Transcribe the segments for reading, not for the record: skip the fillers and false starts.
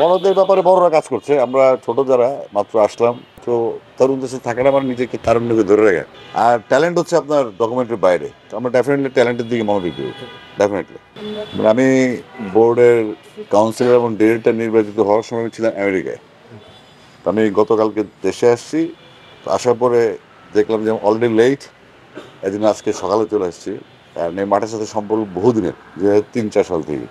বড়দের ব্যাপারে বড়রা কাজ করছে। আমরা ছোট যারা মাত্র আসলাম। তো তরুণ দেশে থাকাটা আমার নিজেকে তারুণ্যকে ধরে রাখা। আর ট্যালেন্ট হচ্ছে আপনার ডকুমেন্টারির বাইরে। তো আমরা ডেফিনিটলি ট্যালেন্টের দিকে মনোযোগ দিব। ডেফিনিটলি। আমি বোর্ডের কাউন্সিলর এবং ডিরেক্টর নির্বাচিত হওয়ার সময় ছিলাম আমেরিকায়। তো আমি গতকালকে দেশে আসছি। তো আসার পরে দেখলাম যে অলরেডি লেট। এজন্য আজকে সকালে চলে আসছি। কারণ এই মাঠের সাথে সম্পর্ক বহুদিনের, যে ৩-৪ সাল থেকে।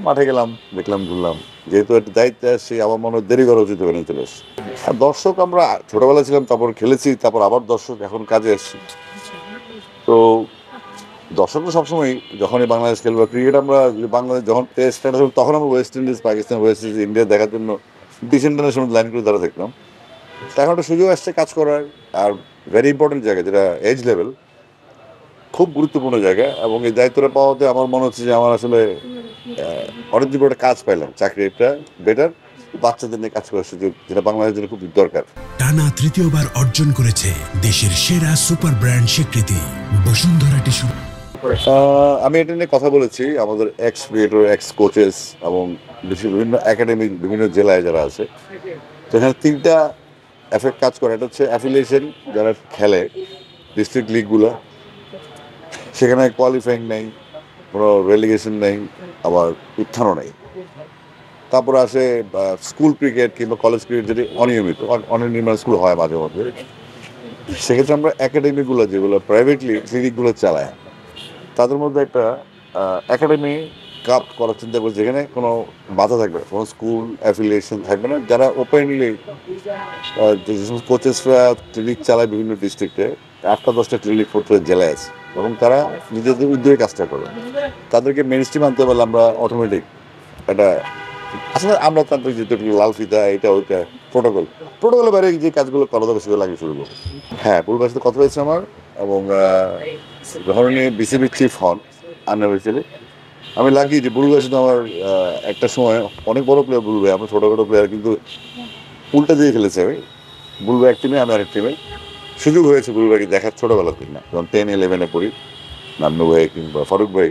মাঠে গেলাম, দেখলাম, ঘুরলাম। যেহেতু একটা দায়িত্বে আসছি, আমার মনে হয় দেরি করা উচিত হবে না, চলে এসছি। আর দর্শক আমরা ছোটবেলায় ছিলাম, তারপর খেলেছি, তারপর আবার দর্শক, এখন কাজে এসছি। তো দর্শক তো সবসময় যখনই বাংলাদেশ খেলবে ক্রিকেট, আমরা বাংলাদেশ যখন টেস্ট তখন আমরা West Indies, Pakistan, West Indies, India দেখার জন্য ডিসেন্টারের সময় লাইন করে দাঁড়া দেখলাম। তো এখন একটা সুযোগ আসছে কাজ করার। আর ভেরি ইম্পর্টেন্ট জায়গা, যেটা এজ লেভেল, খুব গুরুত্বপূর্ণ জায়গা। এবং এই দায়িত্বটা পাওয়াতে আমার মনে হচ্ছে যে আমার আসলে অনেকদিন পর একটা কাজ পাইলাম, চাকরিটা বেটার, বাচ্চাদের নিয়ে কাজ করার সুযোগ, যেটা বাংলাদেশের জন্য খুব দরকার। টানা তৃতীয়বার অর্জন করেছে দেশের সেরা সুপার ব্র্যান্ড স্বীকৃতি বসুন্ধরা টিস্যু। আমি এটা নিয়ে কথা বলেছি আমাদের এক্স ক্রিয়েটর, এক্স কোচেস এবং বিভিন্ন একাডেমি, বিভিন্ন জেলায় যারা আছে। তো এখানে তিনটা এফেক্ট কাজ করে। এটা হচ্ছে অ্যাফিলিয়েশন, যারা খেলে ডিস্ট্রিক্ট লিগগুলো, সেখানে কোয়ালিফাইং নেই, কোনো রেলিগেশন নেই, আবার উত্থানও নেই। তারপরে আসে স্কুল ক্রিকেট কিংবা কলেজ ক্রিকেট, যেটি অনিয়মিত, অনির্মাণ স্কুল হয় মাঝে মধ্যে। সেক্ষেত্রে আমরা একাডেমিগুলো, যেগুলো প্রাইভেটলি ক্লিনিকগুলো চালায়, তাদের মধ্যে একটা একাডেমি কাপ করার চিন্তা করছে, যেখানে কোনো বাধা থাকবে না, কোনো স্কুল অ্যাফিলিয়েশন থাকবে না। যারা ওপেনলি, যে সমস্ত কোচেসরা ক্লিনিক চালায় বিভিন্ন ডিস্ট্রিক্টে, 8টা-10টা ক্লিনিক প্রত্যেক জেলায় আছে, এবং তারা নিজেদের উদ্যোগে কাজটা করে। তাদেরকে মেন স্ট্রিম আনতে পারলে আমরা অটোমেটিক একটা, আসলে আমরা তান্ত্রিক যেহেতু লাল ফিতা, এটা ওইটা প্রোটোকলের বাইরে যে কাজগুলো করা দরকার সেগুলো লাগিয়ে শুরু করবো। হ্যাঁ, পূর্বের সাথে কথা হয়েছে আমার। এবং যখন উনি বিসিবির চিফ হন আনঅফিসিয়ালি, আমি লাগি যে বুলুভাইয়ের সাথে আমার একটা সময় অনেক বড় প্লেয়ার বুলুভাই, আমরা ছোটোখাটো প্লেয়ার, কিন্তু উল্টা দিয়ে খেলেছে। আমি বুলুভাই এক টিমে, আমি আরেক টিমে। সুযোগ হয়েছে বুলুভাইকে দেখার ছোটোবেলা থেকে, না যখন 10-11-এ পড়ি, নান্নু ভাই কিংবা ফারুক ভাই,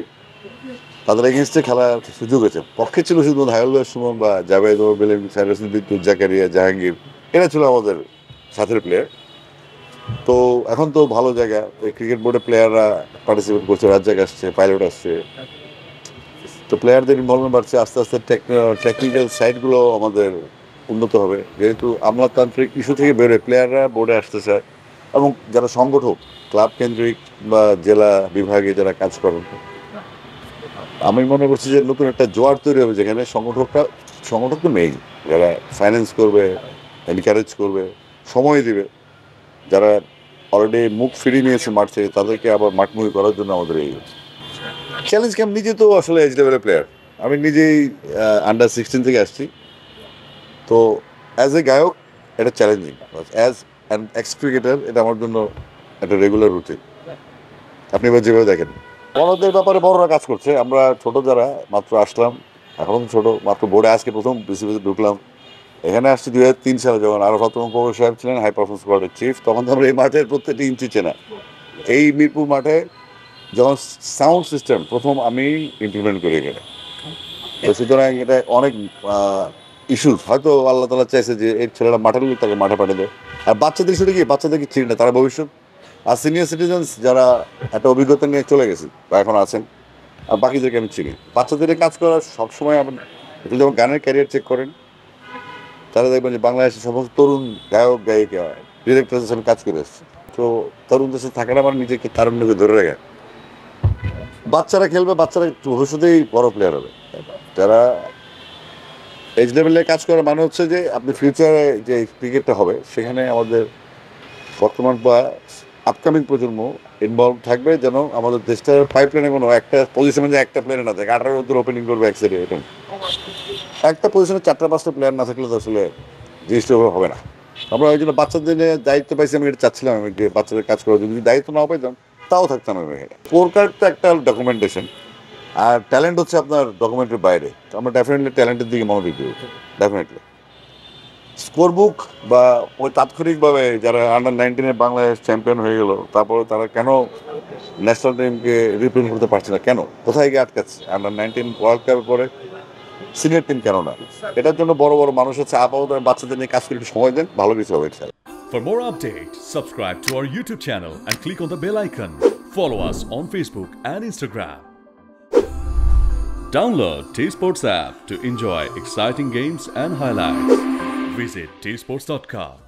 তাদের এগেনস্টে খেলার সুযোগ হয়েছে। পক্ষে ছিল শুধু হায়ুল সুমন বা জাভেদ বেলেন, সাইরাস বিদ্যুৎ, জাকারিয়া, জাহাঙ্গীর, এরা ছিল আমাদের সাথের প্লেয়ার। তো এখন তো ভালো জায়গা, ক্রিকেট বোর্ডে প্লেয়াররা পার্টিসিপেট করছে, রাজ্জাক আসছে, পাইলট আসছে। তো প্লেয়ারদের ইনভলভমেন্ট বাড়ছে, আস্তে আস্তে টেকনিক্যাল সাইডগুলো আমাদের উন্নত হবে, যেহেতু আমলাতান্ত্রিক ইস্যু থেকে বেরোয় প্লেয়াররা বোর্ডে আসতে চায়। এবং যারা সংগঠক, ক্লাব কেন্দ্রিক বা জেলা বিভাগে যারা কাজ করেন, আমি মনে করছি যে নতুন একটা জোয়ার তৈরি হবে, যেখানে সংগঠক তো মেইন, যারা ফাইন্যান্স করবে, এনকারেজ করবে, সময় দিবে, যারা অলরেডি মুখ ফিরিয়ে নিয়েছে মাঠ থেকে, তাদেরকে আবার মাঠমুখী করার জন্য আমাদের এই চ্যালেঞ্জ। আমি নিজে তো আসলে এজ লেভেলের প্লেয়ার, আমি নিজেই আন্ডার 16 থেকে আসছি। তো অ্যাজ এ গায়ক এটা challenging, as an x cricketer এটা আমার জন্য একটা রেগুলার রুটিন। আপনি এবার যেভাবে দেখেন, বড়দের ব্যাপারে বড়রা কাজ করছে। আমরা ছোট যারা মাত্র আসলাম, এখন ছোট, মাত্র বোর্ডে আজকে প্রথম বিসিবিতে ঢুকলাম। এখানে আসছি 2003 সালে, যখন আরাফাত প্রভু সাহেব ছিলেন হাই পারফরমেন্স স্কোয়াডের চিফ। তখন তো আমরা এই মাঠের প্রত্যেকটি ইঞ্চি চেনা। এই মিরপুর মাঠে যখন সাউন্ড সিস্টেম প্রথম আমি ইমপ্লিমেন্ট করি এখানে, তো সুতরাং এটা অনেক ইস্যুস, হয়তো আল্লাহ তালা চাইছে যে এই ছেলেরা মাঠে লোক, তাকে মাঠে পাঠিয়ে দেয়। আর বাচ্চাদের শুধু কি, বাচ্চাদেরকে চিনি না, তারা ভবিষ্যৎ। আর সিনিয়র সিটিজেন্স যারা একটা অভিজ্ঞতা নিয়ে চলে গেছে বা এখন আছেন, আর বাকিদেরকে আমি চিনি। বাচ্চাদের কাজ করা সবসময় আপনি যখন গানের ক্যারিয়ার চেক করেন, তারা দেখবেন যে বাংলাদেশের সমস্ত তরুণ গায়ক গায়িকা, ডিরেক্টরের সাথে কাজ করে এসছে। তো তরুণদের সাথে থাকাটা আমার নিজেকে তারুণ্যকে ধরে রাখা। বাচ্চারা খেলবে, বাচ্চারা ভবিষ্যতেই বড় প্লেয়ার হবে। যারা এজ লেভেলে কাজ করা মানে হচ্ছে যে আপনি ফিউচারে যে ক্রিকেটটা হবে, সেখানে আমাদের বর্তমান বা আপকামিং প্রজন্ম ইনভলভ থাকবে, যেন আমাদের দেশটার পাইপলাইনে কোনো একটা পজিশনে যে একটা প্লেয়ার না থাকে, 18 ওপেনিং করবে এক সাইডে, এটা একটা পজিশনে 4-5টা প্লেয়ার না থাকলে তো আসলে জিনিসটা হবে না। আমরা ওই জন্য বাচ্চাদের নিয়ে দায়িত্ব পাইছি, আমি এটা চাচ্ছিলাম, আমি যে বাচ্চাদের কাজ করার যদি দায়িত্ব না পাইতাম তাও থাকতাম আমি এখানে। স্কোর কার্ড তো একটা ডকুমেন্টেশন, আর ট্যালেন্ট হচ্ছে আপনার ডকুমেন্টের বাইরে। তো আমরা ডেফিনেটলি ট্যালেন্টের দিকে মনোযোগ দিব, ডেফিনেটলি। স্কোর বুক বা ওই তাৎক্ষণিকভাবে যারা আন্ডার 19 বাংলাদেশ চ্যাম্পিয়ন হয়ে গেল, তারপরে তারা কেন ন্যাশনাল টিমকে রিপ্রেজেন্ট করতে পারছে না, কেন, কোথায় গিয়ে আটকাচ্ছে? আন্ডার 19 ওয়ার্ল্ড কাপের পরে সিনিয়র টিম কেন না? এটার জন্য বড় বড় মানুষ আছে, আপাতত বাচ্চাদের নিয়ে কাজ করে একটু সময় দেন, ভালো কিছু হবে ইনশাআল্লাহ। For more updates, subscribe to our YouTube channel and click on the bell icon. Follow us on Facebook and Instagram. Download T-Sports app to enjoy exciting games and highlights. Visit tsports.com.